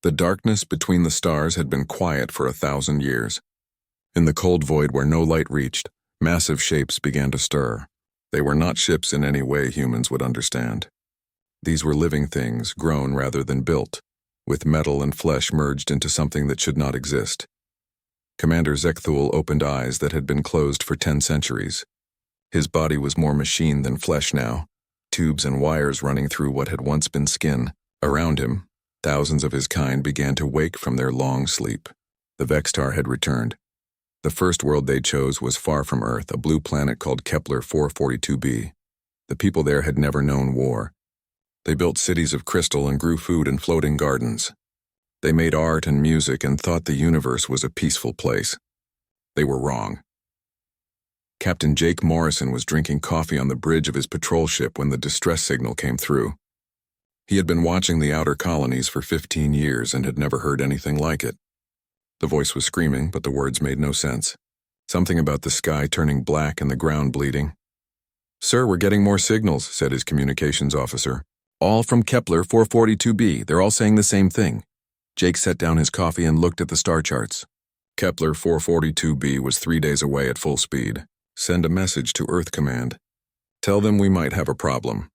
The darkness between the stars had been quiet for 1,000 years. In the cold void where no light reached, massive shapes began to stir. They were not ships in any way humans would understand. These were living things, grown rather than built, with metal and flesh merged into something that should not exist. Commander Zekthul opened eyes that had been closed for 10 centuries. His body was more machine than flesh now, tubes and wires running through what had once been skin. Around him, thousands of his kind began to wake from their long sleep. The Vextar had returned. The first world they chose was far from Earth, a blue planet called Kepler 442b. The people there had never known war. They built cities of crystal and grew food in floating gardens. They made art and music and thought the universe was a peaceful place. They were wrong. Captain Jake Morrison was drinking coffee on the bridge of his patrol ship when the distress signal came through. He had been watching the outer colonies for 15 years and had never heard anything like it. The voice was screaming, but the words made no sense. Something about the sky turning black and the ground bleeding. "Sir, we're getting more signals," said his communications officer. "All from Kepler 442b. They're all saying the same thing." Jake set down his coffee and looked at the star charts. Kepler 442b was 3 days away at full speed. Send a message to Earth Command. Tell them we might have a problem.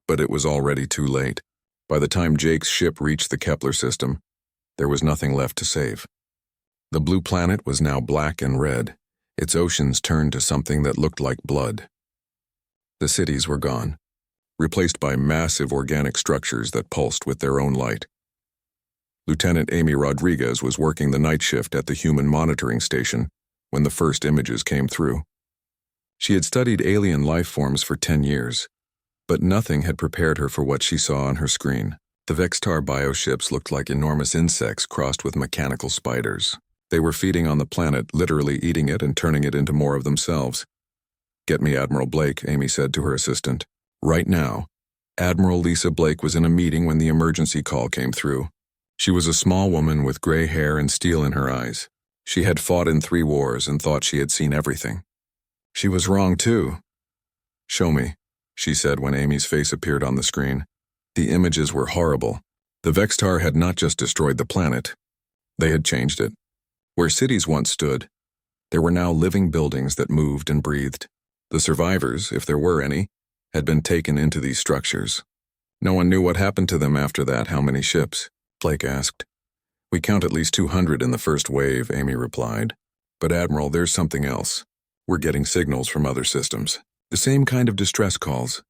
But it was already too late. By the time Jake's ship reached the Kepler system, there was nothing left to save. The blue planet was now black and red. Its oceans turned to something that looked like blood. The cities were gone, replaced by massive organic structures that pulsed with their own light. Lieutenant Amy Rodriguez was working the night shift at the human monitoring station when the first images came through. She had studied alien life forms for 10 years, but nothing had prepared her for what she saw on her screen. The Vextar bioships looked like enormous insects crossed with mechanical spiders. They were feeding on the planet, literally eating it and turning it into more of themselves. "Get me Admiral Blake," Amy said to her assistant. Right now, Admiral Lisa Blake was in a meeting when the emergency call came through. She was a small woman with gray hair and steel in her eyes. She had fought in 3 wars and thought she had seen everything. She was wrong too. "Show me," she said when Amy's face appeared on the screen. The images were horrible. The Vextar had not just destroyed the planet. They had changed it. Where cities once stood, there were now living buildings that moved and breathed. The survivors, if there were any, had been taken into these structures. No one knew what happened to them after that. "How many ships?" Blake asked. "We count at least 200 in the first wave," Amy replied. "But Admiral, there's something else. We're getting signals from other systems. The same kind of distress calls."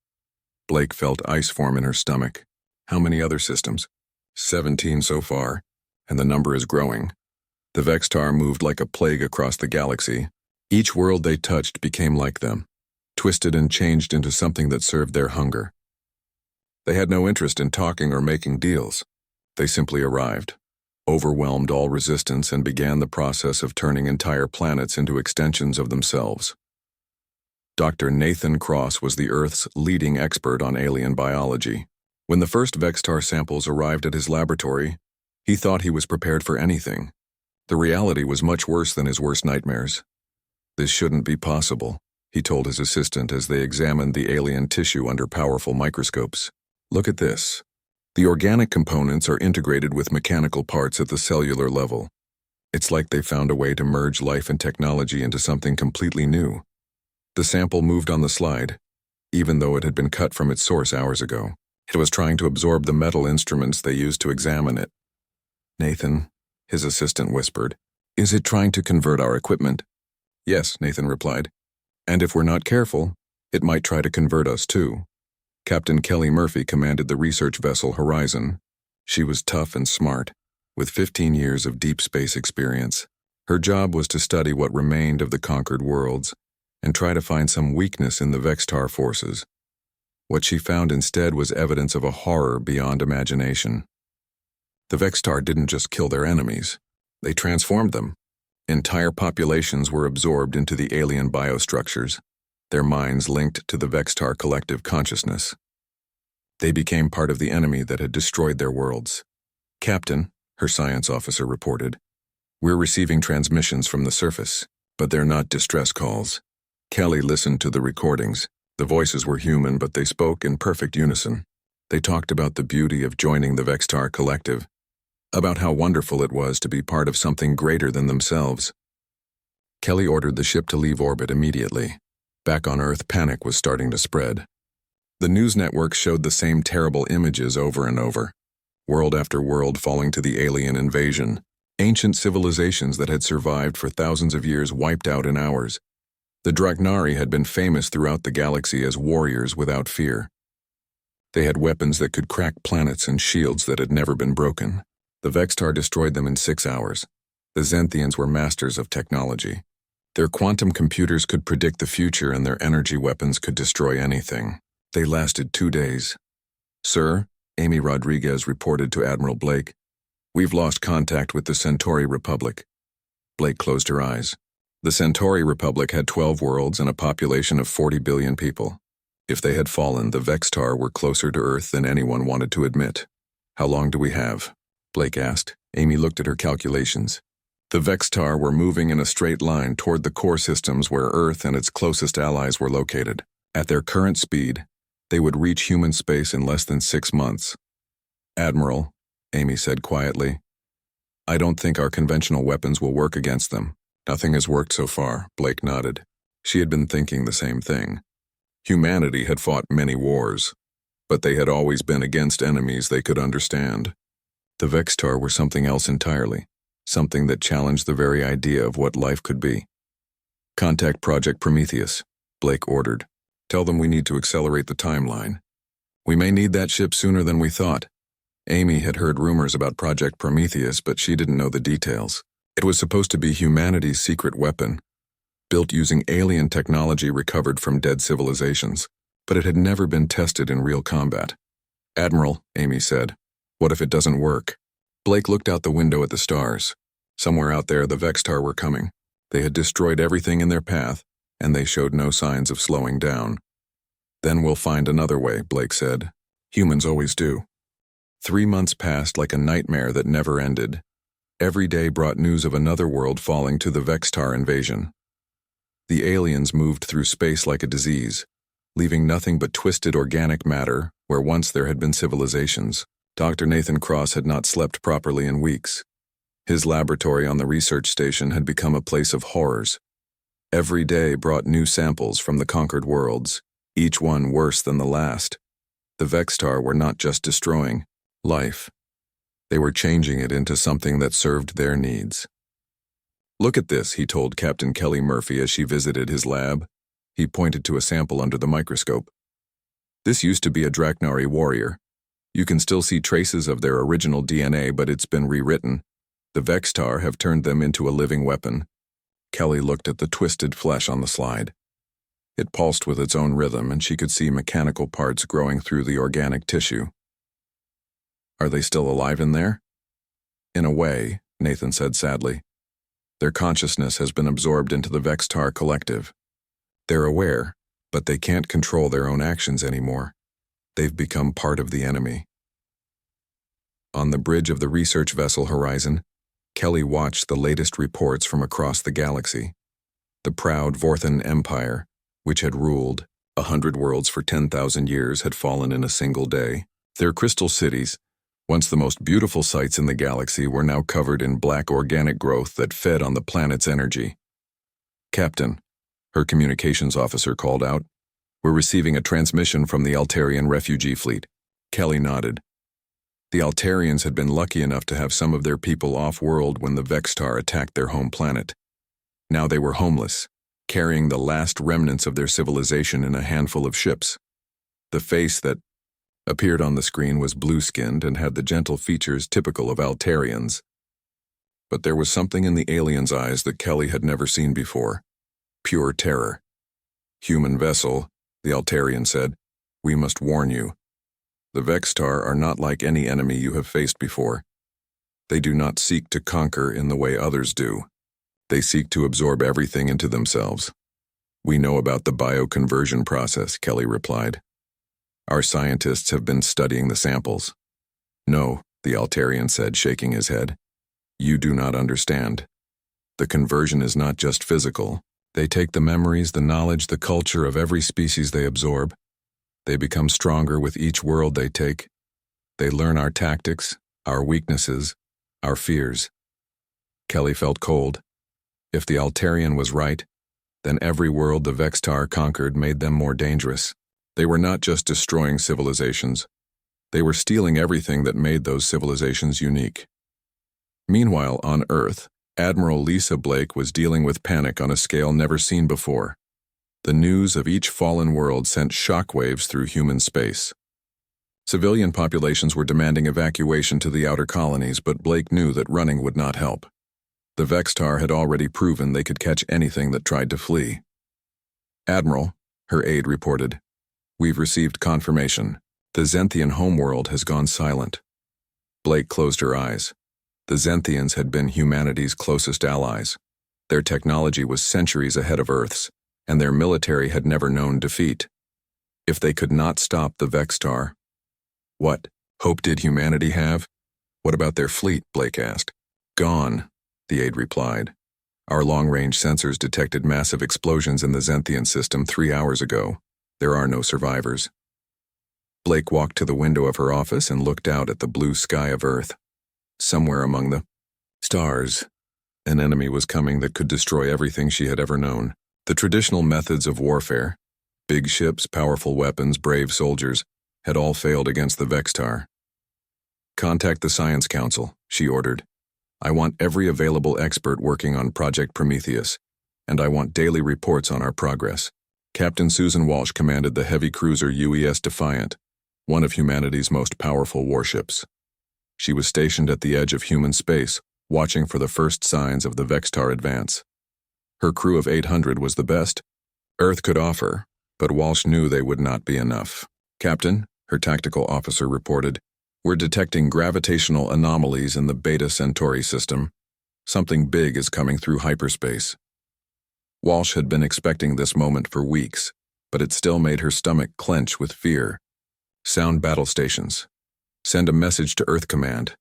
Blake felt ice form in her stomach. "How many other systems?" 17 so far, and the number is growing. The Vextar moved like a plague across the galaxy. Each world they touched became like them, twisted and changed into something that served their hunger. They had no interest in talking or making deals. They simply arrived, overwhelmed all resistance, and began the process of turning entire planets into extensions of themselves. Dr. Nathan Cross was the Earth's leading expert on alien biology. When the first Vextar samples arrived at his laboratory, he thought he was prepared for anything. The reality was much worse than his worst nightmares. "This shouldn't be possible," he told his assistant as they examined the alien tissue under powerful microscopes. "Look at this. The organic components are integrated with mechanical parts at the cellular level. It's like they found a way to merge life and technology into something completely new." The sample moved on the slide, even though it had been cut from its source hours ago. It was trying to absorb the metal instruments they used to examine it. "Nathan," his assistant whispered, "is it trying to convert our equipment?" "Yes," Nathan replied. "And if we're not careful, it might try to convert us too." Captain Kelly Murphy commanded the research vessel Horizon. She was tough and smart, with 15 years of deep space experience. Her job was to study what remained of the conquered worlds and try to find some weakness in the Vextar forces. What she found instead was evidence of a horror beyond imagination. The Vextar didn't just kill their enemies, they transformed them. Entire populations were absorbed into the alien biostructures, their minds linked to the Vextar collective consciousness. They became part of the enemy that had destroyed their worlds. "Captain," her science officer reported, "we're receiving transmissions from the surface, but they're not distress calls." Kelly listened to the recordings. The voices were human, but they spoke in perfect unison. They talked about the beauty of joining the Vextar collective, about how wonderful it was to be part of something greater than themselves. Kelly ordered the ship to leave orbit immediately. Back on Earth, panic was starting to spread. The news networks showed the same terrible images over and over. World after world falling to the alien invasion. Ancient civilizations that had survived for thousands of years wiped out in hours. The Draknari had been famous throughout the galaxy as warriors without fear. They had weapons that could crack planets and shields that had never been broken. The Vextar destroyed them in 6 hours. The Zenthians were masters of technology. Their quantum computers could predict the future and their energy weapons could destroy anything. They lasted 2 days. "Sir," Amy Rodriguez reported to Admiral Blake, "we've lost contact with the Centauri Republic." Blake closed her eyes. The Centauri Republic had 12 worlds and a population of 40 billion people. If they had fallen, the Vextar were closer to Earth than anyone wanted to admit. "How long do we have?" Blake asked. Amy looked at her calculations. The Vextar were moving in a straight line toward the core systems where Earth and its closest allies were located. At their current speed, they would reach human space in less than 6 months. "Admiral," Amy said quietly, "I don't think our conventional weapons will work against them." "Nothing has worked so far," Blake nodded. She had been thinking the same thing. Humanity had fought many wars, but they had always been against enemies they could understand. The Vextar were something else entirely, something that challenged the very idea of what life could be. "Contact Project Prometheus," Blake ordered. "Tell them we need to accelerate the timeline. We may need that ship sooner than we thought." Amy had heard rumors about Project Prometheus, but she didn't know the details. It was supposed to be humanity's secret weapon, built using alien technology recovered from dead civilizations, but it had never been tested in real combat. "Admiral," Amy said, "what if it doesn't work?" Blake looked out the window at the stars. Somewhere out there, the Vextar were coming. They had destroyed everything in their path, and they showed no signs of slowing down. "Then we'll find another way," Blake said. "Humans always do." 3 months passed like a nightmare that never ended. Every day brought news of another world falling to the Vextar invasion. The aliens moved through space like a disease, leaving nothing but twisted organic matter where once there had been civilizations. Dr. Nathan Cross had not slept properly in weeks. His laboratory on the research station had become a place of horrors. Every day brought new samples from the conquered worlds, each one worse than the last. The Vextar were not just destroying life. They were changing it into something that served their needs. "Look at this," he told Captain Kelly Murphy as she visited his lab. He pointed to a sample under the microscope. "This used to be a Draknari warrior. You can still see traces of their original DNA, but it's been rewritten. The Vextar have turned them into a living weapon." Kelly looked at the twisted flesh on the slide. It pulsed with its own rhythm, and she could see mechanical parts growing through the organic tissue. "Are they still alive in there?" "In a way," Nathan said sadly. "Their consciousness has been absorbed into the Vextar collective. They're aware, but they can't control their own actions anymore. They've become part of the enemy." On the bridge of the research vessel Horizon, Kelly watched the latest reports from across the galaxy. The proud Vorthan Empire, which had ruled 100 worlds for 10,000 years, had fallen in a single day. Their crystal cities, once the most beautiful sights in the galaxy, were now covered in black organic growth that fed on the planet's energy. "Captain," her communications officer called out, "we're receiving a transmission from the Altarian refugee fleet." Kelly nodded. The Altarians had been lucky enough to have some of their people off-world when the Vextar attacked their home planet. Now they were homeless, carrying the last remnants of their civilization in a handful of ships. The face that appeared on the screen was blue-skinned and had the gentle features typical of Altarians. But there was something in the alien's eyes that Kelly had never seen before. Pure terror. "Human vessel," the Altarian said, "we must warn you. The Vextar are not like any enemy you have faced before. They do not seek to conquer in the way others do. They seek to absorb everything into themselves." "We know about the bioconversion process," Kelly replied. "Our scientists have been studying the samples." "No," the Altarian said, shaking his head. "You do not understand. The conversion is not just physical. They take the memories, the knowledge, the culture of every species they absorb. They become stronger with each world they take. They learn our tactics, our weaknesses, Our fears. Kelly felt cold. If the Altarian was right, then every world the Vextar conquered made them more dangerous. They were not just destroying civilizations. They were stealing everything that made those civilizations unique. Meanwhile, on Earth, Admiral Lisa Blake was dealing with panic on a scale never seen before. The news of each fallen world sent shockwaves through human space. Civilian populations were demanding evacuation to the outer colonies, but Blake knew that running would not help. The Vextar had already proven they could catch anything that tried to flee. "Admiral," her aide reported, "we've received confirmation. The Zenthian homeworld has gone silent." Blake closed her eyes. The Zenthians had been humanity's closest allies. Their technology was centuries ahead of Earth's, and their military had never known defeat. If they could not stop the Vextar, what hope did humanity have? "What about their fleet?" Blake asked. "Gone," the aide replied. "Our long-range sensors detected massive explosions in the Zenthian system 3 hours ago. There are no survivors." Blake walked to the window of her office and looked out at the blue sky of Earth. Somewhere among the stars, an enemy was coming that could destroy everything she had ever known. The traditional methods of warfare, big ships, powerful weapons, brave soldiers, had all failed against the Vextar. "Contact the Science Council," she ordered. "I want every available expert working on Project Prometheus, and I want daily reports on our progress." Captain Susan Walsh commanded the heavy cruiser UES Defiant, one of humanity's most powerful warships. She was stationed at the edge of human space, watching for the first signs of the Vextar advance. Her crew of 800 was the best Earth could offer, but Walsh knew they would not be enough. "Captain," her tactical officer reported, "we're detecting gravitational anomalies in the Beta Centauri system. Something big is coming through hyperspace." Walsh had been expecting this moment for weeks, but it still made her stomach clench with fear. "Sound battle stations. Send a message to Earth Command.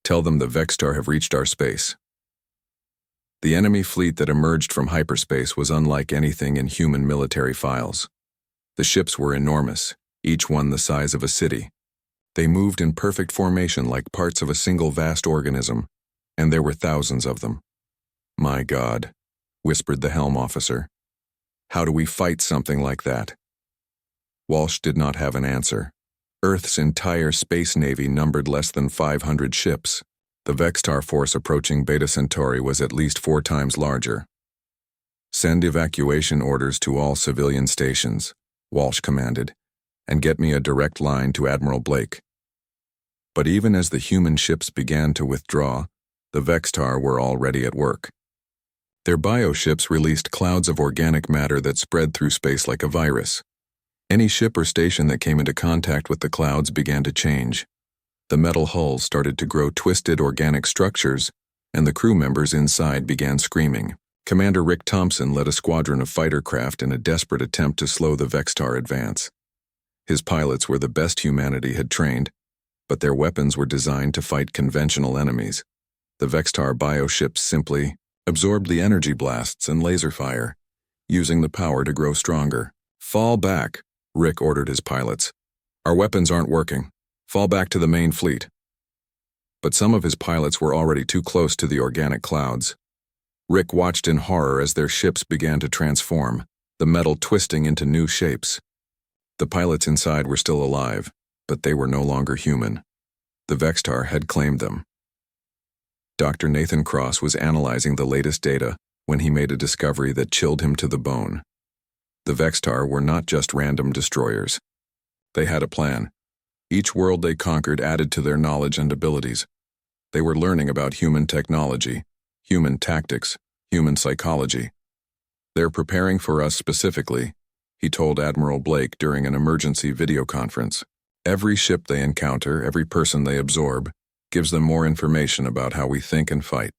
Tell them the Vextar have reached our space." The enemy fleet that emerged from hyperspace was unlike anything in human military files. The ships were enormous, each one the size of a city. They moved in perfect formation like parts of a single vast organism, and there were thousands of them. "My God," whispered the helm officer. "How do we fight something like that?" Walsh did not have an answer. Earth's entire space navy numbered less than 500 ships. The Vextar force approaching Beta Centauri was at least 4 times larger. "Send evacuation orders to all civilian stations," Walsh commanded, "and get me a direct line to Admiral Blake." But even as the human ships began to withdraw, the Vextar were already at work. Their bioships released clouds of organic matter that spread through space like a virus. Any ship or station that came into contact with the clouds began to change. The metal hulls started to grow twisted organic structures, and the crew members inside began screaming. Commander Rick Thompson led a squadron of fighter craft in a desperate attempt to slow the Vextar advance. His pilots were the best humanity had trained, but their weapons were designed to fight conventional enemies. The Vextar bioships simply absorbed the energy blasts and laser fire, using the power to grow stronger. "Fall back," Rick ordered his pilots. "Our weapons aren't working. Fall back to the main fleet." But some of his pilots were already too close to the organic clouds. Rick watched in horror as their ships began to transform, the metal twisting into new shapes. The pilots inside were still alive, but they were no longer human. The Vextar had claimed them. Dr. Nathan Cross was analyzing the latest data when he made a discovery that chilled him to the bone. The Vextar were not just random destroyers. They had a plan. Each world they conquered added to their knowledge and abilities. They were learning about human technology, human tactics, human psychology. "They're preparing for us specifically," he told Admiral Blake during an emergency video conference. "Every ship they encounter, every person they absorb, gives them more information about how we think and fight."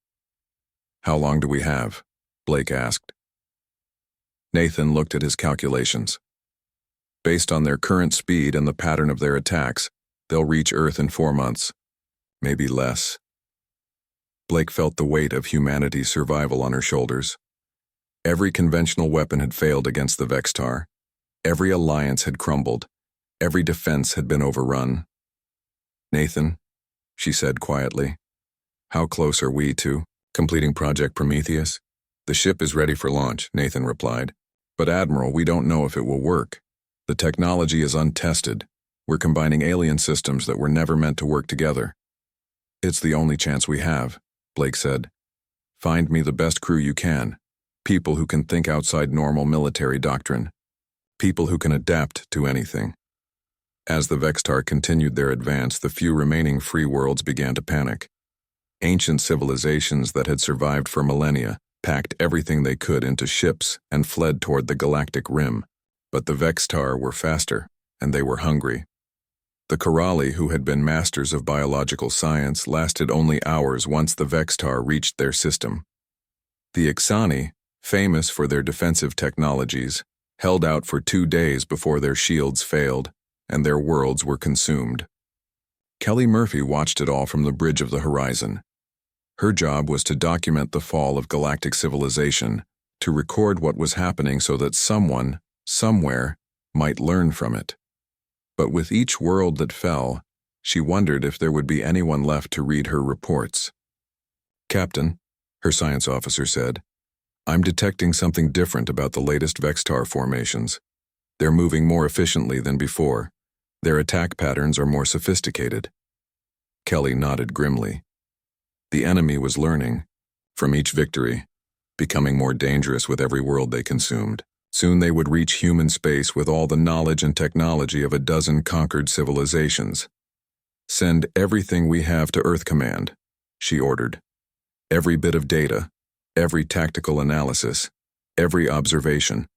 "How long do we have?" Blake asked. Nathan looked at his calculations. "Based on their current speed and the pattern of their attacks, they'll reach Earth in 4 months. Maybe less." Blake felt the weight of humanity's survival on her shoulders. Every conventional weapon had failed against the Vextar. Every alliance had crumbled. Every defense had been overrun. "Nathan," she said quietly, How close are we to completing Project Prometheus? The ship is ready for launch, Nathan replied. But Admiral, we don't know if it will work. The technology is untested. We're combining alien systems that were never meant to work together. It's the only chance we have, Blake said. Find me the best crew you can. People who can think outside normal military doctrine. People who can adapt to anything. As the Vextar continued their advance, the few remaining free worlds began to panic. Ancient civilizations that had survived for millennia packed everything they could into ships and fled toward the galactic rim. But the Vextar were faster, and they were hungry. The Coralli, who had been masters of biological science, lasted only hours once the Vextar reached their system. The Ixani, famous for their defensive technologies, held out for 2 days before their shields failed, and their worlds were consumed. Kelly Murphy watched it all from the bridge of the horizon. Her job was to document the fall of galactic civilization, to record what was happening so that someone, somewhere, might learn from it. But with each world that fell, she wondered if there would be anyone left to read her reports. Captain, her science officer said, I'm detecting something different about the latest Vextar formations. They're moving more efficiently than before. Their attack patterns are more sophisticated. Kelly nodded grimly. The enemy was learning, from each victory, becoming more dangerous with every world they consumed. Soon they would reach human space with all the knowledge and technology of a dozen conquered civilizations. Send everything we have to Earth Command, she ordered. Every bit of data, every tactical analysis, every observation.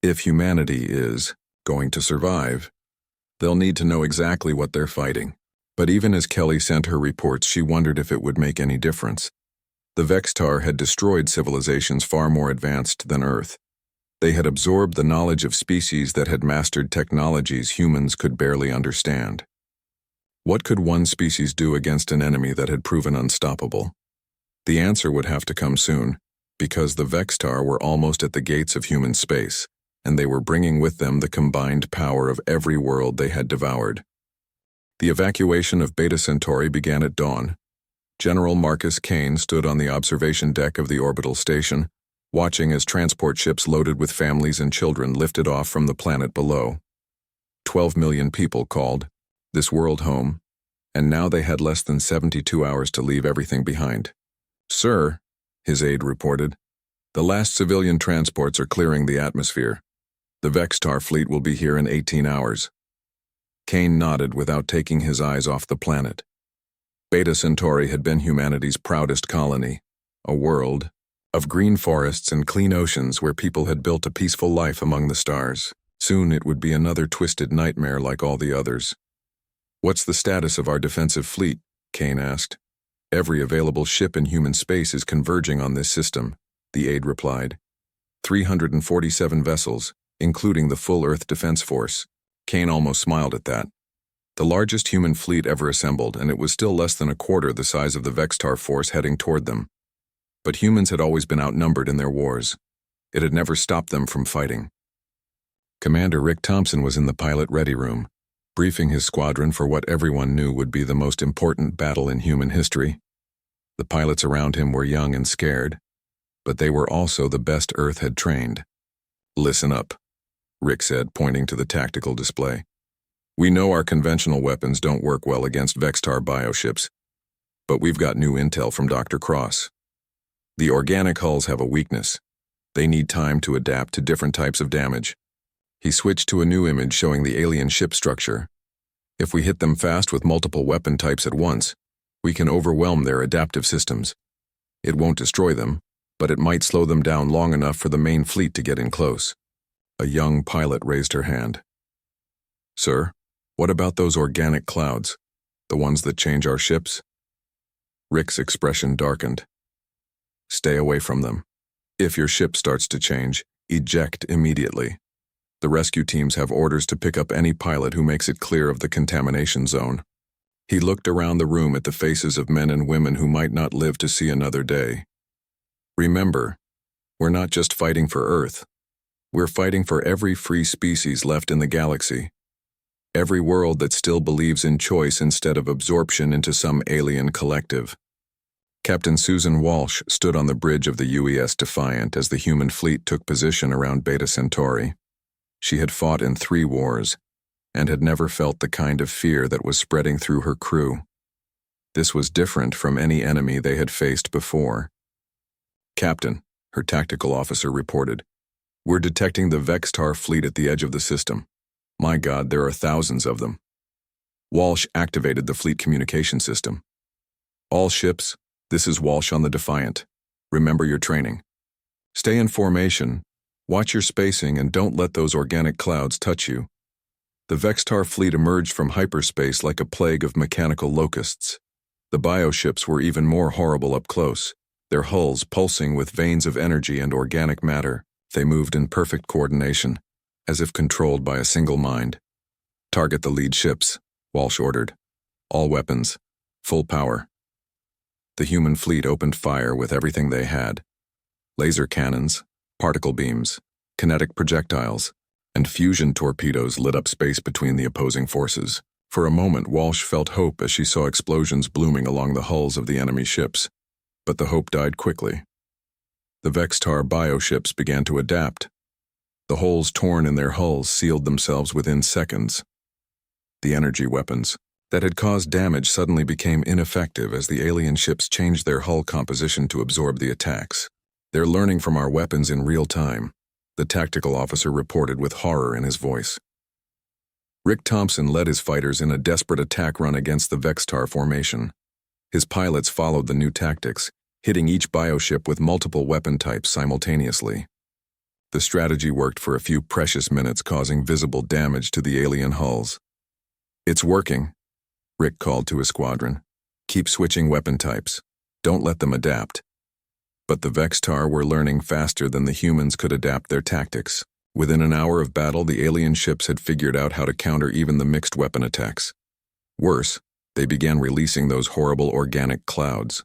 If humanity is going to survive, they'll need to know exactly what they're fighting. But even as Kelly sent her reports, she wondered if it would make any difference. The Vextar had destroyed civilizations far more advanced than Earth. They had absorbed the knowledge of species that had mastered technologies humans could barely understand. What could one species do against an enemy that had proven unstoppable? The answer would have to come soon, because the Vextar were almost at the gates of human space, and they were bringing with them the combined power of every world they had devoured. The evacuation of Beta Centauri began at dawn. General Marcus Kane stood on the observation deck of the orbital station, watching as transport ships loaded with families and children lifted off from the planet below. 12 million people called this world home, and now they had less than 72 hours to leave everything behind. Sir, his aide reported, the last civilian transports are clearing the atmosphere. The Vextar fleet will be here in 18 hours. Kane nodded without taking his eyes off the planet. Beta Centauri had been humanity's proudest colony, a world of green forests and clean oceans where people had built a peaceful life among the stars. Soon it would be another twisted nightmare like all the others. What's the status of our defensive fleet? Kane asked. Every available ship in human space is converging on this system, the aide replied. 347 vessels, including the full Earth Defense Force. Kane almost smiled at that. The largest human fleet ever assembled, and it was still less than a quarter the size of the Vextar force heading toward them. But humans had always been outnumbered in their wars. It had never stopped them from fighting. Commander Rick Thompson was in the pilot ready room, briefing his squadron for what everyone knew would be the most important battle in human history. The pilots around him were young and scared, but they were also the best Earth had trained. Listen up, Rick said, pointing to the tactical display. We know our conventional weapons don't work well against Vextar bioships, but we've got new intel from Dr. Cross. The organic hulls have a weakness. They need time to adapt to different types of damage. He switched to a new image showing the alien ship structure. If we hit them fast with multiple weapon types at once, we can overwhelm their adaptive systems. It won't destroy them, but it might slow them down long enough for the main fleet to get in close. A young pilot raised her hand. Sir, what about those organic clouds? The ones that change our ships? Rick's expression darkened. Stay away from them. If your ship starts to change, eject immediately. The rescue teams have orders to pick up any pilot who makes it clear of the contamination zone. He looked around the room at the faces of men and women who might not live to see another day. Remember, we're not just fighting for Earth. We're fighting for every free species left in the galaxy. Every world that still believes in choice instead of absorption into some alien collective. Captain Susan Walsh stood on the bridge of the UES Defiant as the human fleet took position around Beta Centauri. She had fought in 3 wars, and had never felt the kind of fear that was spreading through her crew. This was different from any enemy they had faced before. "Captain," her tactical officer reported, "we're detecting the Vextar fleet at the edge of the system. My God, there are thousands of them." Walsh activated the fleet communication system. "All ships, this is Walsh on the Defiant. Remember your training. Stay in formation, watch your spacing, and don't let those organic clouds touch you." The Vextar fleet emerged from hyperspace like a plague of mechanical locusts. The bioships were even more horrible up close, their hulls pulsing with veins of energy and organic matter. They moved in perfect coordination, as if controlled by a single mind. "Target the lead ships," Walsh ordered. "All weapons, full power." The human fleet opened fire with everything they had: laser cannons, particle beams, kinetic projectiles, and fusion torpedoes lit up space between the opposing forces. For a moment, Walsh felt hope as she saw explosions blooming along the hulls of the enemy ships, but the hope died quickly. The Vextar bioships began to adapt. The holes torn in their hulls sealed themselves within seconds. The energy weapons that had caused damage suddenly became ineffective as the alien ships changed their hull composition to absorb the attacks. "They're learning from our weapons in real time," the tactical officer reported with horror in his voice. Rick Thompson led his fighters in a desperate attack run against the Vextar formation. His pilots followed the new tactics, hitting each bioship with multiple weapon types simultaneously. The strategy worked for a few precious minutes, causing visible damage to the alien hulls. "It's working," Rick called to his squadron. "Keep switching weapon types. Don't let them adapt." But the Vextar were learning faster than the humans could adapt their tactics. Within an hour of battle, the alien ships had figured out how to counter even the mixed weapon attacks. Worse, they began releasing those horrible organic clouds.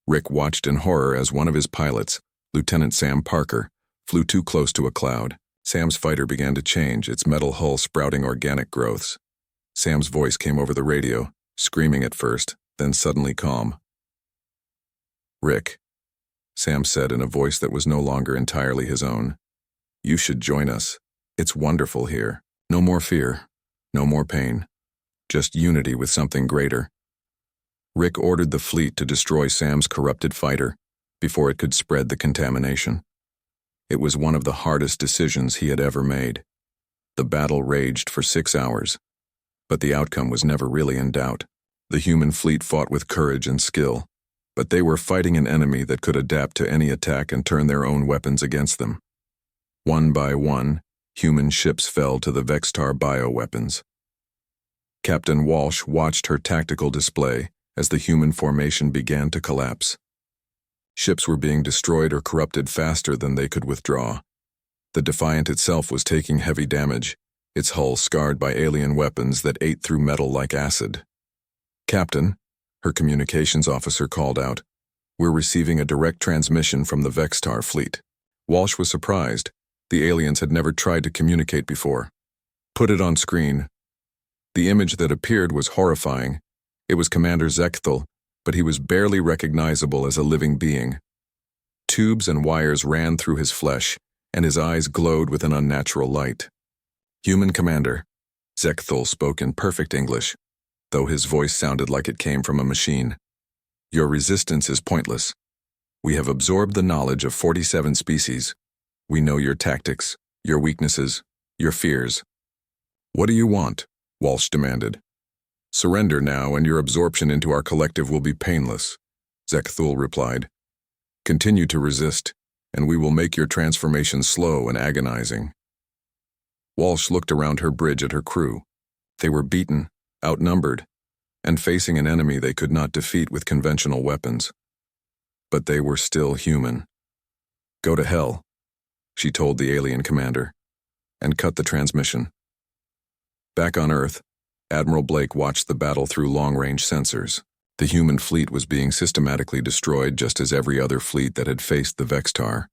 Rick watched in horror as one of his pilots, Lieutenant Sam Parker, flew too close to a cloud. Sam's fighter began to change, its metal hull sprouting organic growths. Sam's voice came over the radio, screaming at first, then suddenly calm. "Rick," Sam said in a voice that was no longer entirely his own, "you should join us. It's wonderful here. No more fear, no more pain. Just unity with something greater." Rick ordered the fleet to destroy Sam's corrupted fighter before it could spread the contamination. It was one of the hardest decisions he had ever made. The battle raged for 6 hours, but the outcome was never really in doubt. The human fleet fought with courage and skill, but they were fighting an enemy that could adapt to any attack and turn their own weapons against them. One by one, human ships fell to the Vextar bioweapons. Captain Walsh watched her tactical display as the human formation began to collapse. Ships were being destroyed or corrupted faster than they could withdraw. The Defiant itself was taking heavy damage, its hull scarred by alien weapons that ate through metal like acid. "Captain," her communications officer called out, "we're receiving a direct transmission from the Vextar fleet." Walsh was surprised. The aliens had never tried to communicate before. "Put it on screen." The image that appeared was horrifying. It was Commander Zekthal, but he was barely recognizable as a living being. Tubes and wires ran through his flesh, and his eyes glowed with an unnatural light. "Human Commander," Zekthal spoke in perfect English, though his voice sounded like it came from a machine. "Your resistance is pointless. We have absorbed the knowledge of 47 species. We know your tactics, your weaknesses, your fears." "What do you want?" Walsh demanded. "Surrender now, and your absorption into our collective will be painless," Zekthul replied. "Continue to resist, and we will make your transformation slow and agonizing." Walsh looked around her bridge at her crew. They were beaten, outnumbered, and facing an enemy they could not defeat with conventional weapons. But they were still human. "Go to hell," she told the alien commander, and cut the transmission. Back on Earth, Admiral Blake watched the battle through long-range sensors. The human fleet was being systematically destroyed just as every other fleet that had faced the Vextar.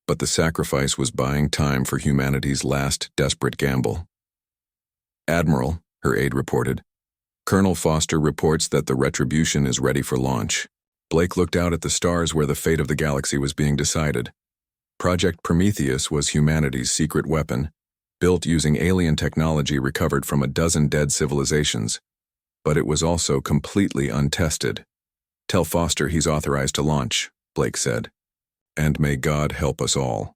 But the sacrifice was buying time for humanity's last desperate gamble. "Admiral," her aide reported, "Colonel Foster reports that the Retribution is ready for launch." Blake looked out at the stars where the fate of the galaxy was being decided. Project Prometheus was humanity's secret weapon, built using alien technology recovered from a dozen dead civilizations. But it was also completely untested. "Tell Foster he's authorized to launch," Blake said. "And may God help us all."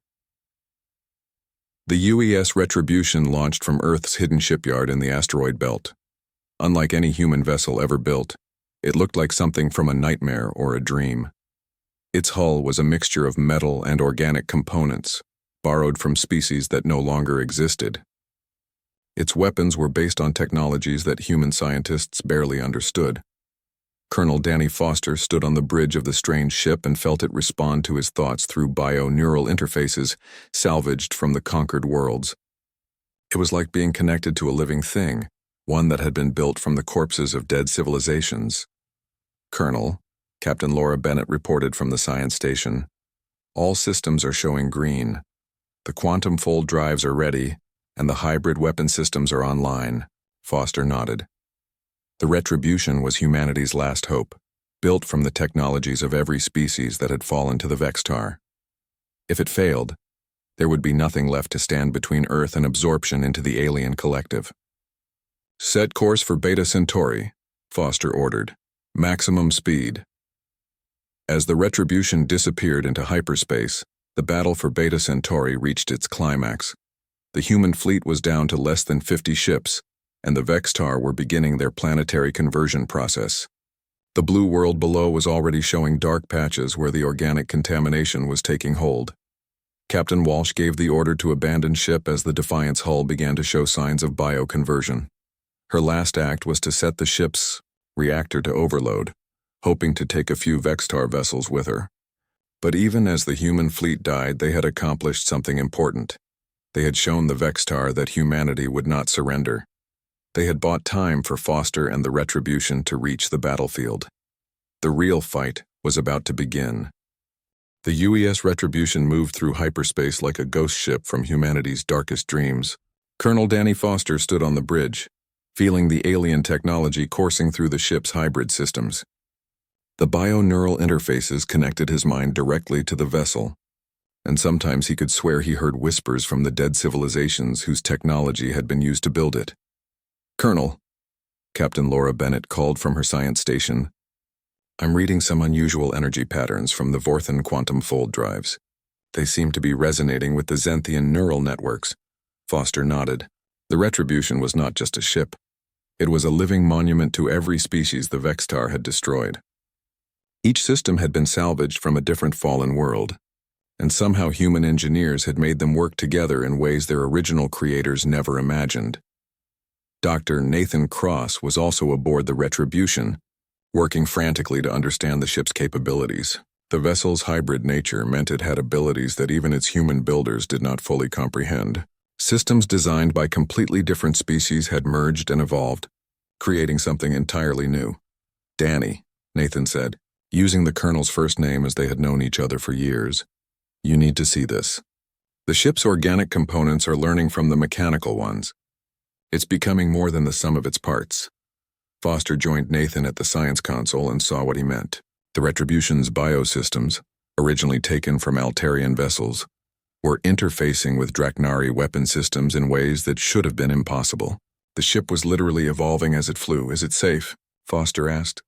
The UES Retribution launched from Earth's hidden shipyard in the asteroid belt. Unlike any human vessel ever built, it looked like something from a nightmare or a dream. Its hull was a mixture of metal and organic components, borrowed from species that no longer existed. Its weapons were based on technologies that human scientists barely understood. Colonel Danny Foster stood on the bridge of the strange ship and felt it respond to his thoughts through bio-neural interfaces salvaged from the conquered worlds. It was like being connected to a living thing, one that had been built from the corpses of dead civilizations. "Colonel," Captain Laura Bennett reported from the science station, "all systems are showing green. The quantum fold drives are ready, and the hybrid weapon systems are online." Foster nodded. The Retribution was humanity's last hope, built from the technologies of every species that had fallen to the Vextar. If it failed, there would be nothing left to stand between Earth and absorption into the alien collective. "Set course for Beta Centauri," Foster ordered. "Maximum speed." As the Retribution disappeared into hyperspace, the battle for Beta Centauri reached its climax. The human fleet was down to less than 50 ships, and the Vextar were beginning their planetary conversion process. The blue world below was already showing dark patches where the organic contamination was taking hold. Captain Walsh gave the order to abandon ship as the Defiant's hull began to show signs of bioconversion. Her last act was to set the ship's reactor to overload, hoping to take a few Vextar vessels with her. But even as the human fleet died, they had accomplished something important. They had shown the Vextar that humanity would not surrender. They had bought time for Foster and the Retribution to reach the battlefield. The real fight was about to begin. The UES Retribution moved through hyperspace like a ghost ship from humanity's darkest dreams. Colonel Danny Foster stood on the bridge, feeling the alien technology coursing through the ship's hybrid systems. The bio-neural interfaces connected his mind directly to the vessel, and sometimes he could swear he heard whispers from the dead civilizations whose technology had been used to build it. "Colonel," Captain Laura Bennett called from her science station, "I'm reading some unusual energy patterns from the Vorthan quantum fold drives. They seem to be resonating with the Zenthian neural networks." Foster nodded. The Retribution was not just a ship. It was a living monument to every species the Vextar had destroyed. Each system had been salvaged from a different fallen world, and somehow human engineers had made them work together in ways their original creators never imagined. Dr. Nathan Cross was also aboard the Retribution, working frantically to understand the ship's capabilities. The vessel's hybrid nature meant it had abilities that even its human builders did not fully comprehend. Systems designed by completely different species had merged and evolved, creating something entirely new. "Danny," Nathan said, using the colonel's first name as they had known each other for years, "you need to see this. The ship's organic components are learning from the mechanical ones. It's becoming more than the sum of its parts." Foster joined Nathan at the science console and saw what he meant. The Retribution's biosystems, originally taken from Altarian vessels, were interfacing with Draknari weapon systems in ways that should have been impossible. The ship was literally evolving as it flew. "Is it safe?" Foster asked.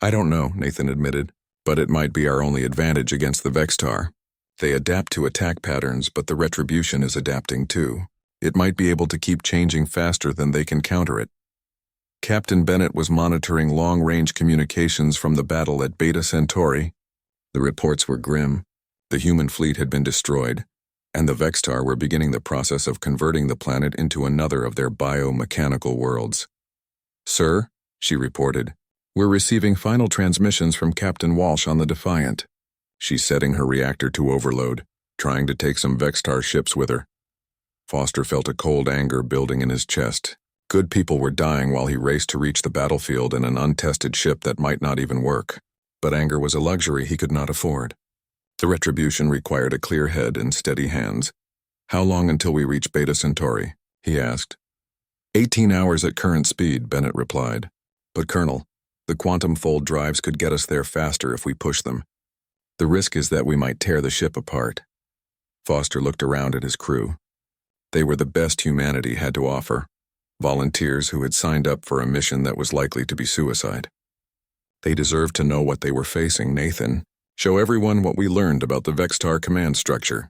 "I don't know," Nathan admitted, "but it might be our only advantage against the Vextar. They adapt to attack patterns, but the Retribution is adapting too. It might be able to keep changing faster than they can counter it." Captain Bennett was monitoring long-range communications from the battle at Beta Centauri. The reports were grim. The human fleet had been destroyed, and the Vextar were beginning the process of converting the planet into another of their biomechanical worlds. "Sir," she reported, "we're receiving final transmissions from Captain Walsh on the Defiant. She's setting her reactor to overload, trying to take some Vextar ships with her." Foster felt a cold anger building in his chest. Good people were dying while he raced to reach the battlefield in an untested ship that might not even work. But anger was a luxury he could not afford. The Retribution required a clear head and steady hands. "How long until we reach Beta Centauri?" he asked. 18 hours at current speed," Bennett replied. "But Colonel, The quantum fold drives could get us there faster if we push them. The risk is that we might tear the ship apart. Foster looked around at his crew. They were the best humanity had to offer, volunteers who had signed up for a mission that was likely to be suicide. They deserved to know what they were facing. Nathan, show everyone what we learned about the Vextar command structure.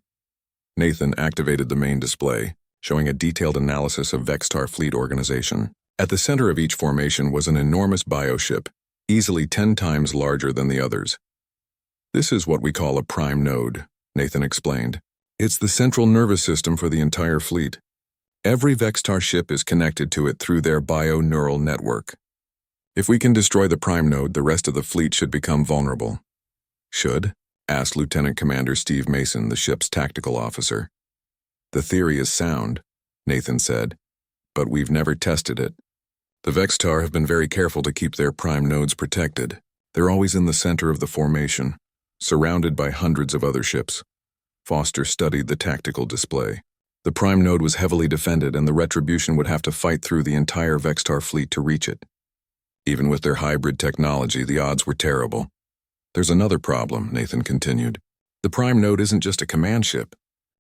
Nathan activated the main display, showing a detailed analysis of Vextar fleet organization. At the center of each formation was an enormous bioship, easily 10 times larger than the others. This is what we call a prime node, Nathan explained. It's the central nervous system for the entire fleet. Every Vextar ship is connected to it through their bio-neural network. If we can destroy the prime node, the rest of the fleet should become vulnerable. Should? Asked Lieutenant Commander Steve Mason, the ship's tactical officer. The theory is sound, Nathan said, but we've never tested it. The Vextar have been very careful to keep their prime nodes protected. They're always in the center of the formation, surrounded by hundreds of other ships. Foster studied the tactical display. The prime node was heavily defended, and the Retribution would have to fight through the entire Vextar fleet to reach it. Even with their hybrid technology, the odds were terrible. There's another problem, Nathan continued. The prime node isn't just a command ship.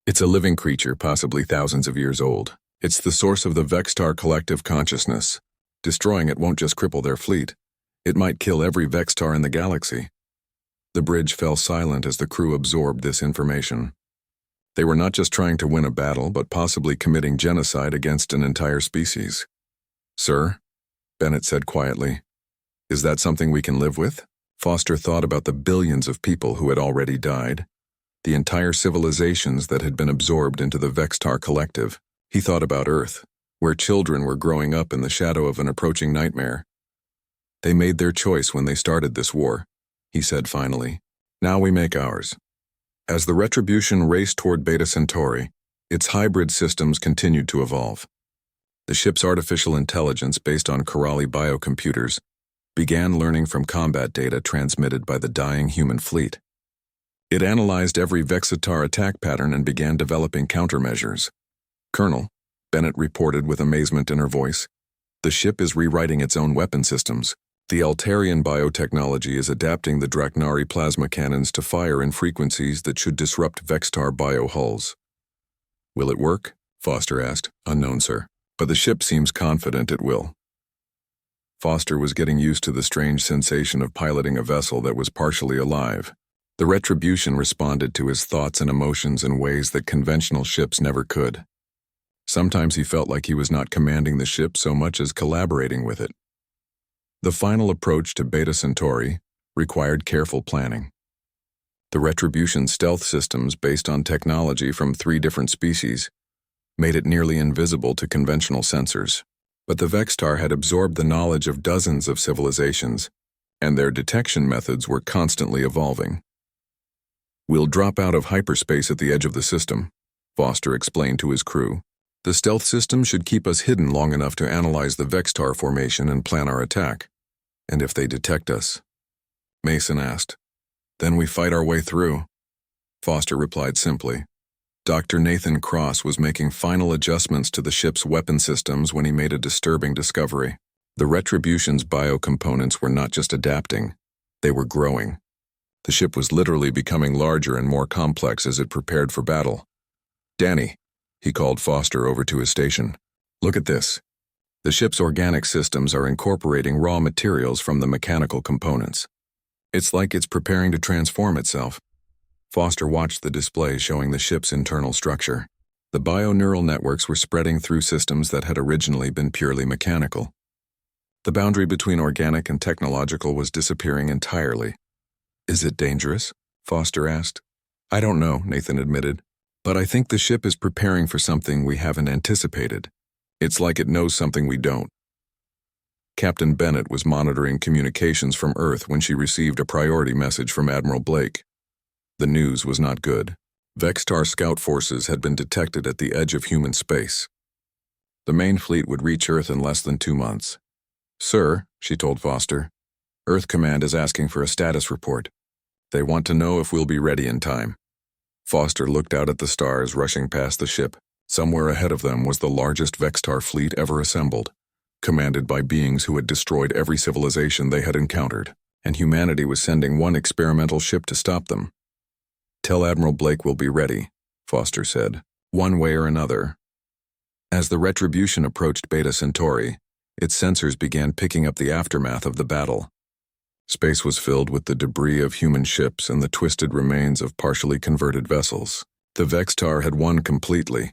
It's a living creature, possibly thousands of years old. It's the source of the Vextar collective consciousness. Destroying it won't just cripple their fleet. It might kill every Vextar in the galaxy. The bridge fell silent as the crew absorbed this information. They were not just trying to win a battle, but possibly committing genocide against an entire species. Sir, Bennett said quietly, is that something we can live with? Foster thought about the billions of people who had already died, the entire civilizations that had been absorbed into the Vextar collective. He thought about Earth, where children were growing up in the shadow of an approaching nightmare. They made their choice when they started this war, he said finally. Now we make ours. As the Retribution raced toward Beta Centauri, its hybrid systems continued to evolve. The ship's artificial intelligence, based on Corelli biocomputers, began learning from combat data transmitted by the dying human fleet. It analyzed every Vexitar attack pattern and began developing countermeasures. Colonel, Bennett reported with amazement in her voice, the ship is rewriting its own weapon systems. The Altarian biotechnology is adapting the Draknari plasma cannons to fire in frequencies that should disrupt Vextar biohulls. Will it work? Foster asked. Unknown, sir. But the ship seems confident it will. Foster was getting used to the strange sensation of piloting a vessel that was partially alive. The Retribution responded to his thoughts and emotions in ways that conventional ships never could. Sometimes he felt like he was not commanding the ship so much as collaborating with it. The final approach to Beta Centauri required careful planning. The Retribution stealth systems, based on technology from 3 different species, made it nearly invisible to conventional sensors. But the Vextar had absorbed the knowledge of dozens of civilizations, and their detection methods were constantly evolving. We'll drop out of hyperspace at the edge of the system, Foster explained to his crew. The stealth system should keep us hidden long enough to analyze the Vextar formation and plan our attack. And if they detect us? Mason asked. Then we fight our way through. Foster replied simply. Dr. Nathan Cross was making final adjustments to the ship's weapon systems when he made a disturbing discovery. The Retribution's biocomponents were not just adapting, they were growing. The ship was literally becoming larger and more complex as it prepared for battle. Danny, he called Foster over to his station. Look at this. The ship's organic systems are incorporating raw materials from the mechanical components. It's like it's preparing to transform itself. Foster watched the display showing the ship's internal structure. The bio-neural networks were spreading through systems that had originally been purely mechanical. The boundary between organic and technological was disappearing entirely. Is it dangerous? Foster asked. I don't know, Nathan admitted. But I think the ship is preparing for something we haven't anticipated. It's like it knows something we don't. Captain Bennett was monitoring communications from Earth when she received a priority message from Admiral Blake. The news was not good. Vextar scout forces had been detected at the edge of human space. The main fleet would reach Earth in less than 2 months. Sir, she told Foster, Earth Command is asking for a status report. They want to know if we'll be ready in time. Foster looked out at the stars rushing past the ship. Somewhere ahead of them was the largest Vextar fleet ever assembled. commanded by beings who had destroyed every civilization they had encountered, and humanity was sending one experimental ship to stop them. "Tell Admiral Blake we'll be ready," Foster said, "one way or another." As the Retribution approached Beta Centauri, its sensors began picking up the aftermath of the battle. Space was filled with the debris of human ships and the twisted remains of partially converted vessels. The Vextar had won completely,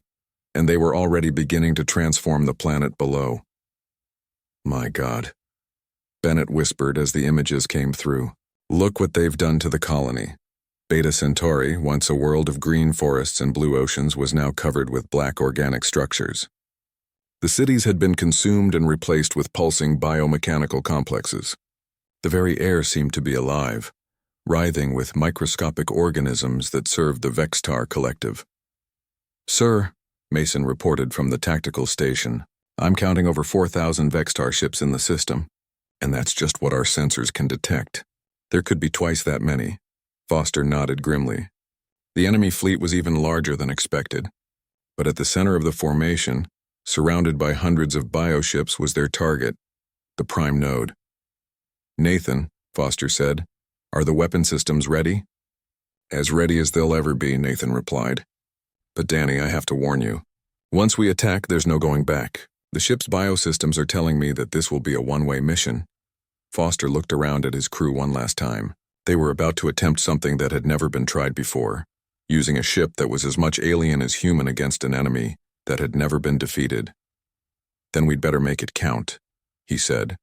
and they were already beginning to transform the planet below. "My God," Bennett whispered as the images came through. "Look what they've done to the colony." Beta Centauri, once a world of green forests and blue oceans, was now covered with black organic structures. The cities had been consumed and replaced with pulsing biomechanical complexes. The very air seemed to be alive, writhing with microscopic organisms that served the Vextar Collective. "Sir," Mason reported from the tactical station, "I'm counting over 4,000 Vextar ships in the system, and that's just what our sensors can detect. There could be twice that many." Foster nodded grimly. The enemy fleet was even larger than expected, but at the center of the formation, surrounded by hundreds of bioships, was their target, the prime node. "Nathan," Foster said, "are the weapon systems ready?" "As ready as they'll ever be," Nathan replied. "But Danny, I have to warn you. Once we attack, there's no going back. The ship's biosystems are telling me that this will be a one-way mission." Foster looked around at his crew one last time. They were about to attempt something that had never been tried before, using a ship that was as much alien as human against an enemy that had never been defeated. "Then we'd better make it count," he said.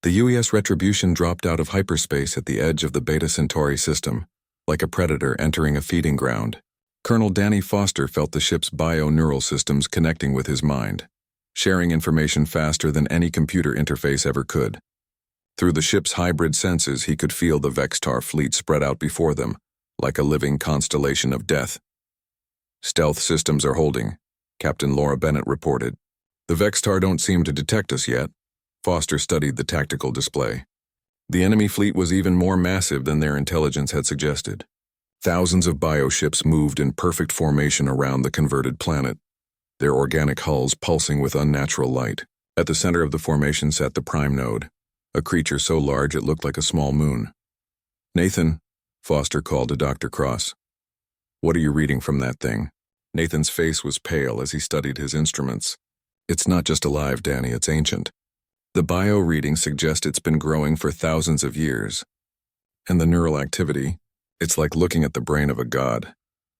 The UES Retribution dropped out of hyperspace at the edge of the Beta Centauri system, like a predator entering a feeding ground. Colonel Danny Foster felt the ship's bio-neural systems connecting with his mind, sharing information faster than any computer interface ever could. Through the ship's hybrid senses, he could feel the Vextar fleet spread out before them, like a living constellation of death. "Stealth systems are holding," Captain Laura Bennett reported. "The Vextar don't seem to detect us yet." Foster studied the tactical display. The enemy fleet was even more massive than their intelligence had suggested. Thousands of bioships moved in perfect formation around the converted planet, their organic hulls pulsing with unnatural light. At the center of the formation sat the prime node, a creature so large it looked like a small moon. "Nathan," Foster called to Dr. Cross. "What are you reading from that thing?" Nathan's face was pale as he studied his instruments. "It's not just alive, Danny, it's ancient. The bio readings suggest it's been growing for thousands of years. And the neural activity, it's like looking at the brain of a god."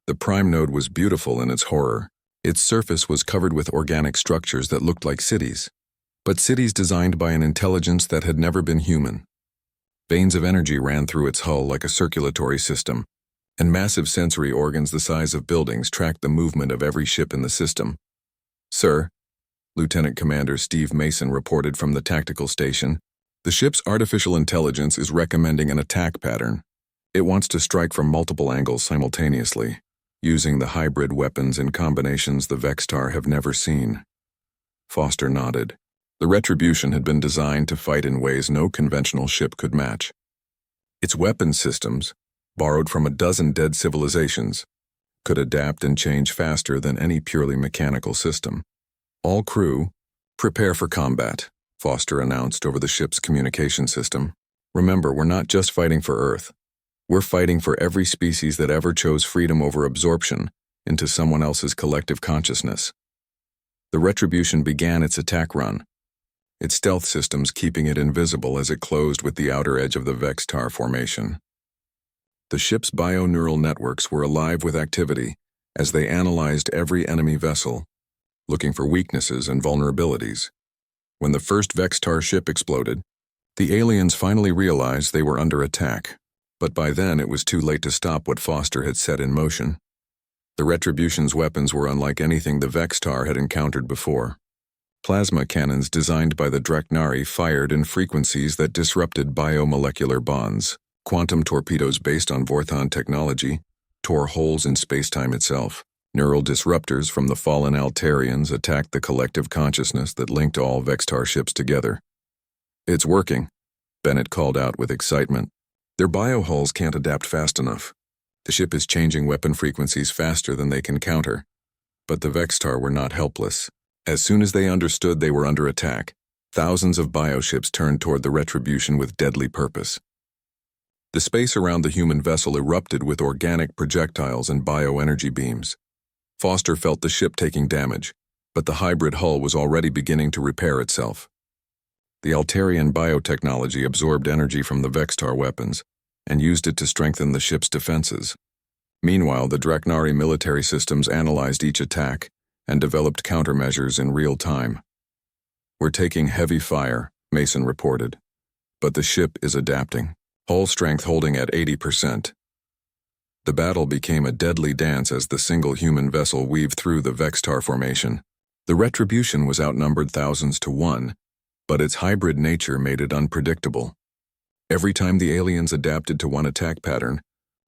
The prime node was beautiful in its horror. Its surface was covered with organic structures that looked like cities, but cities designed by an intelligence that had never been human. Veins of energy ran through its hull like a circulatory system, and massive sensory organs the size of buildings tracked the movement of every ship in the system. "Sir," Lieutenant Commander Steve Mason reported from the tactical station, "the ship's artificial intelligence is recommending an attack pattern. It wants to strike from multiple angles simultaneously, using the hybrid weapons and combinations the Vextar have never seen." Foster nodded. The Retribution had been designed to fight in ways no conventional ship could match. Its weapons systems, borrowed from a dozen dead civilizations, could adapt and change faster than any purely mechanical system. "All crew, prepare for combat," Foster announced over the ship's communication system. "Remember, we're not just fighting for Earth. We're fighting for every species that ever chose freedom over absorption into someone else's collective consciousness." The Retribution began its attack run, its stealth systems keeping it invisible as it closed with the outer edge of the Vextar formation. The ship's bio-neural networks were alive with activity as they analyzed every enemy vessel, looking for weaknesses and vulnerabilities. When the first Vextar ship exploded, the aliens finally realized they were under attack, but by then it was too late to stop what Foster had set in motion. The Retribution's weapons were unlike anything the Vextar had encountered before. Plasma cannons designed by the Dreknari fired in frequencies that disrupted biomolecular bonds. Quantum torpedoes based on Vorthon technology tore holes in spacetime itself. Neural disruptors from the fallen Altarians attacked the collective consciousness that linked all Vextar ships together. "It's working," Bennett called out with excitement. "Their biohulls can't adapt fast enough. The ship is changing weapon frequencies faster than they can counter." But the Vextar were not helpless. As soon as they understood they were under attack, Thousands of bioships turned toward the Retribution with deadly purpose. The space around the human vessel erupted with organic projectiles and bioenergy beams. Foster felt the ship taking damage, but the hybrid hull was already beginning to repair itself. The Altarian biotechnology absorbed energy from the Vextar weapons and used it to strengthen the ship's defenses. Meanwhile, the Draknari military systems analyzed each attack and developed countermeasures in real time. "We're taking heavy fire," Mason reported, "but the ship is adapting. Hull strength holding at 80%. The battle became a deadly dance as the single human vessel weaved through the Vextar formation. The Retribution was outnumbered thousands to one, but its hybrid nature made it unpredictable. Every time the aliens adapted to one attack pattern,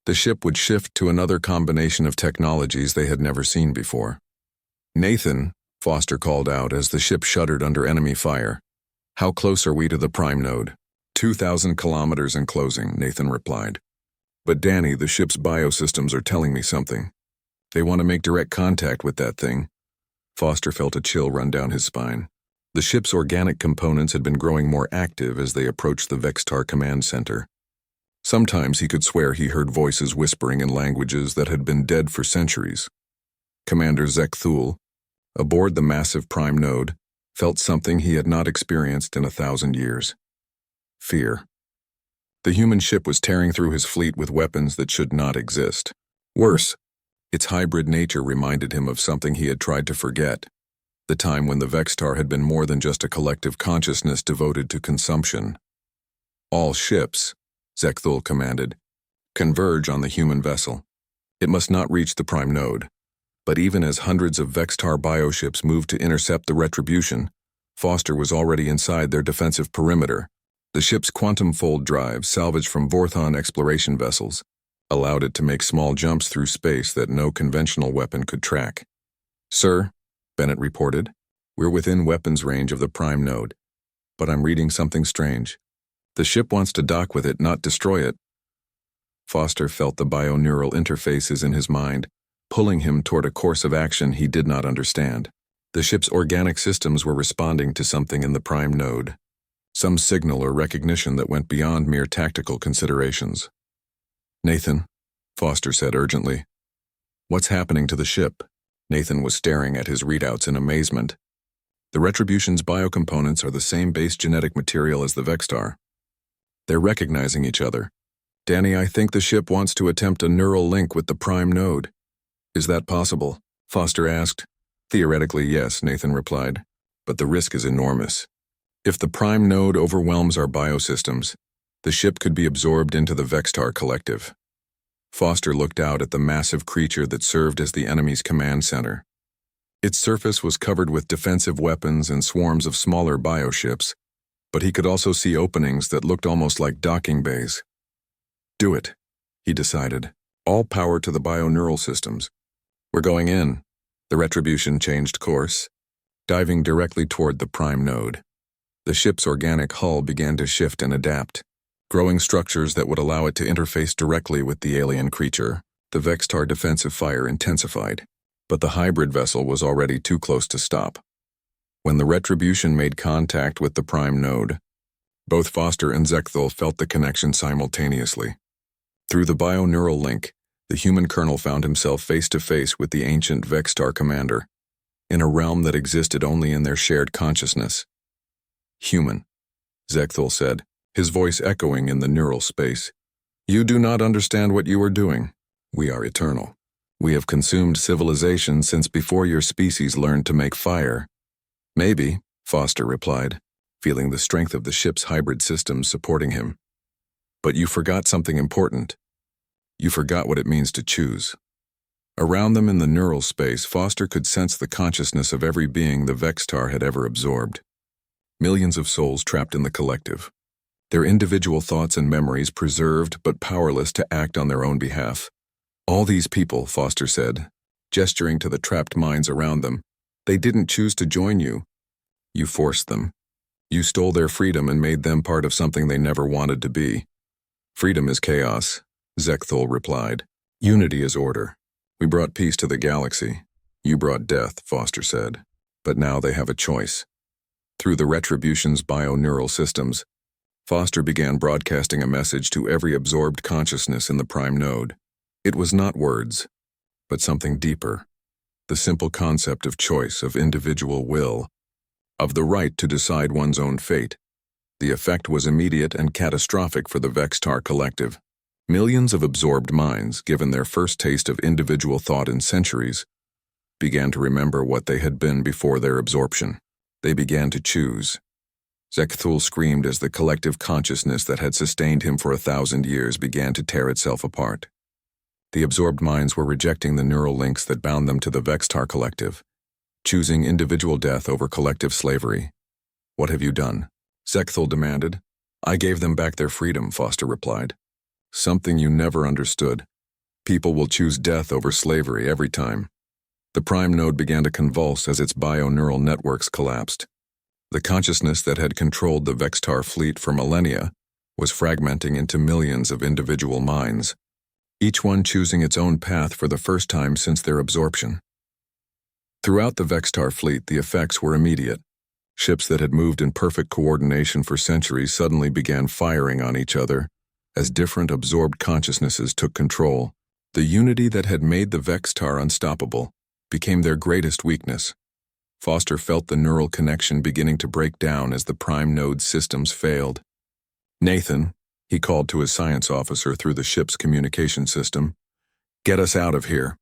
the ship would shift to another combination of technologies they had never seen before. "Nathan," Foster called out as the ship shuddered under enemy fire. "How close are we to the prime node?" 2,000 kilometers in closing, Nathan replied. "But Danny, the ship's biosystems are telling me something. They want to make direct contact with that thing." Foster felt a chill run down his spine. The ship's organic components had been growing more active as they approached the Vextar command center. Sometimes he could swear he heard voices whispering in languages that had been dead for centuries. Commander Zekthul, aboard the massive prime node, felt something he had not experienced in 1,000 years. Fear. The human ship was tearing through his fleet with weapons that should not exist. Worse, its hybrid nature reminded him of something he had tried to forget, the time when the Vextar had been more than just a collective consciousness devoted to consumption. "All ships," Zekthul commanded, "converge on the human vessel. It must not reach the prime node." But even as hundreds of Vextar bioships moved to intercept the Retribution, Foster was already inside their defensive perimeter. The ship's quantum fold drive, salvaged from Vorthon exploration vessels, allowed it to make small jumps through space that no conventional weapon could track. "Sir," Bennett reported, "we're within weapons range of the prime node, but I'm reading something strange. The ship wants to dock with it, not destroy it." Foster felt the bioneural interfaces in his mind, pulling him toward a course of action he did not understand. The ship's organic systems were responding to something in the prime node, some signal or recognition that went beyond mere tactical considerations. "Nathan," Foster said urgently, "what's happening to the ship?" Nathan was staring at his readouts in amazement. "The Retribution's biocomponents are the same base genetic material as the Vextar. They're recognizing each other. Danny, I think the ship wants to attempt a neural link with the prime node." "Is that possible?" Foster asked. "Theoretically, yes," Nathan replied, "but the risk is enormous. If the prime node overwhelms our biosystems, the ship could be absorbed into the Vextar collective." Foster looked out at the massive creature that served as the enemy's command center. Its surface was covered with defensive weapons and swarms of smaller bioships, but he could also see openings that looked almost like docking bays. "Do it," he decided. "All power to the bioneural systems. We're going in." The Retribution changed course, diving directly toward the prime node. The ship's organic hull began to shift and adapt, growing structures that would allow it to interface directly with the alien creature. The Vextar defensive fire intensified, but the hybrid vessel was already too close to stop. When the Retribution made contact with the prime node, both Foster and Zekthul felt the connection simultaneously. Through the bioneural link, the human colonel found himself face to face with the ancient Vextar commander, in a realm that existed only in their shared consciousness. "Human," Zekthul said, his voice echoing in the neural space. "You do not understand what you are doing. We are eternal. We have consumed civilization since before your species learned to make fire." "Maybe," Foster replied, feeling the strength of the ship's hybrid systems supporting him. "But you forgot something important. You forgot what it means to choose." Around them in the neural space, Foster could sense the consciousness of every being the Vextar had ever absorbed. Millions of souls trapped in the collective, their individual thoughts and memories preserved but powerless to act on their own behalf. "All these people," Foster said, gesturing to the trapped minds around them, "they didn't choose to join you. You forced them. You stole their freedom and made them part of something they never wanted to be." "Freedom is chaos," Zekthul replied. "Unity is order. We brought peace to the galaxy. You brought death," Foster said. "But now they have a choice. Through the Retribution's bioneural systems, Foster began broadcasting a message to every absorbed consciousness in the prime node. It was not words, but something deeper. The simple concept of choice, of individual will, of the right to decide one's own fate. The effect was immediate and catastrophic for the Vextar Collective. Millions of absorbed minds, given their first taste of individual thought in centuries, began to remember what they had been before their absorption. They began to choose. Zekthul screamed as the collective consciousness that had sustained him for 1,000 years began to tear itself apart. The absorbed minds were rejecting the neural links that bound them to the Vextar Collective, choosing individual death over collective slavery. "What have you done?" Zekthul demanded. "I gave them back their freedom," Foster replied. "Something you never understood. People will choose death over slavery every time." The prime node began to convulse as its bioneural networks collapsed. The consciousness that had controlled the Vextar fleet for millennia was fragmenting into millions of individual minds, each one choosing its own path for the first time since their absorption. Throughout the Vextar fleet, the effects were immediate. Ships that had moved in perfect coordination for centuries suddenly began firing on each other as different absorbed consciousnesses took control. The unity that had made the Vextar unstoppable became their greatest weakness. Foster felt the neural connection beginning to break down as the prime node systems failed. "Nathan," he called to his science officer through the ship's communication system, "get us out of here."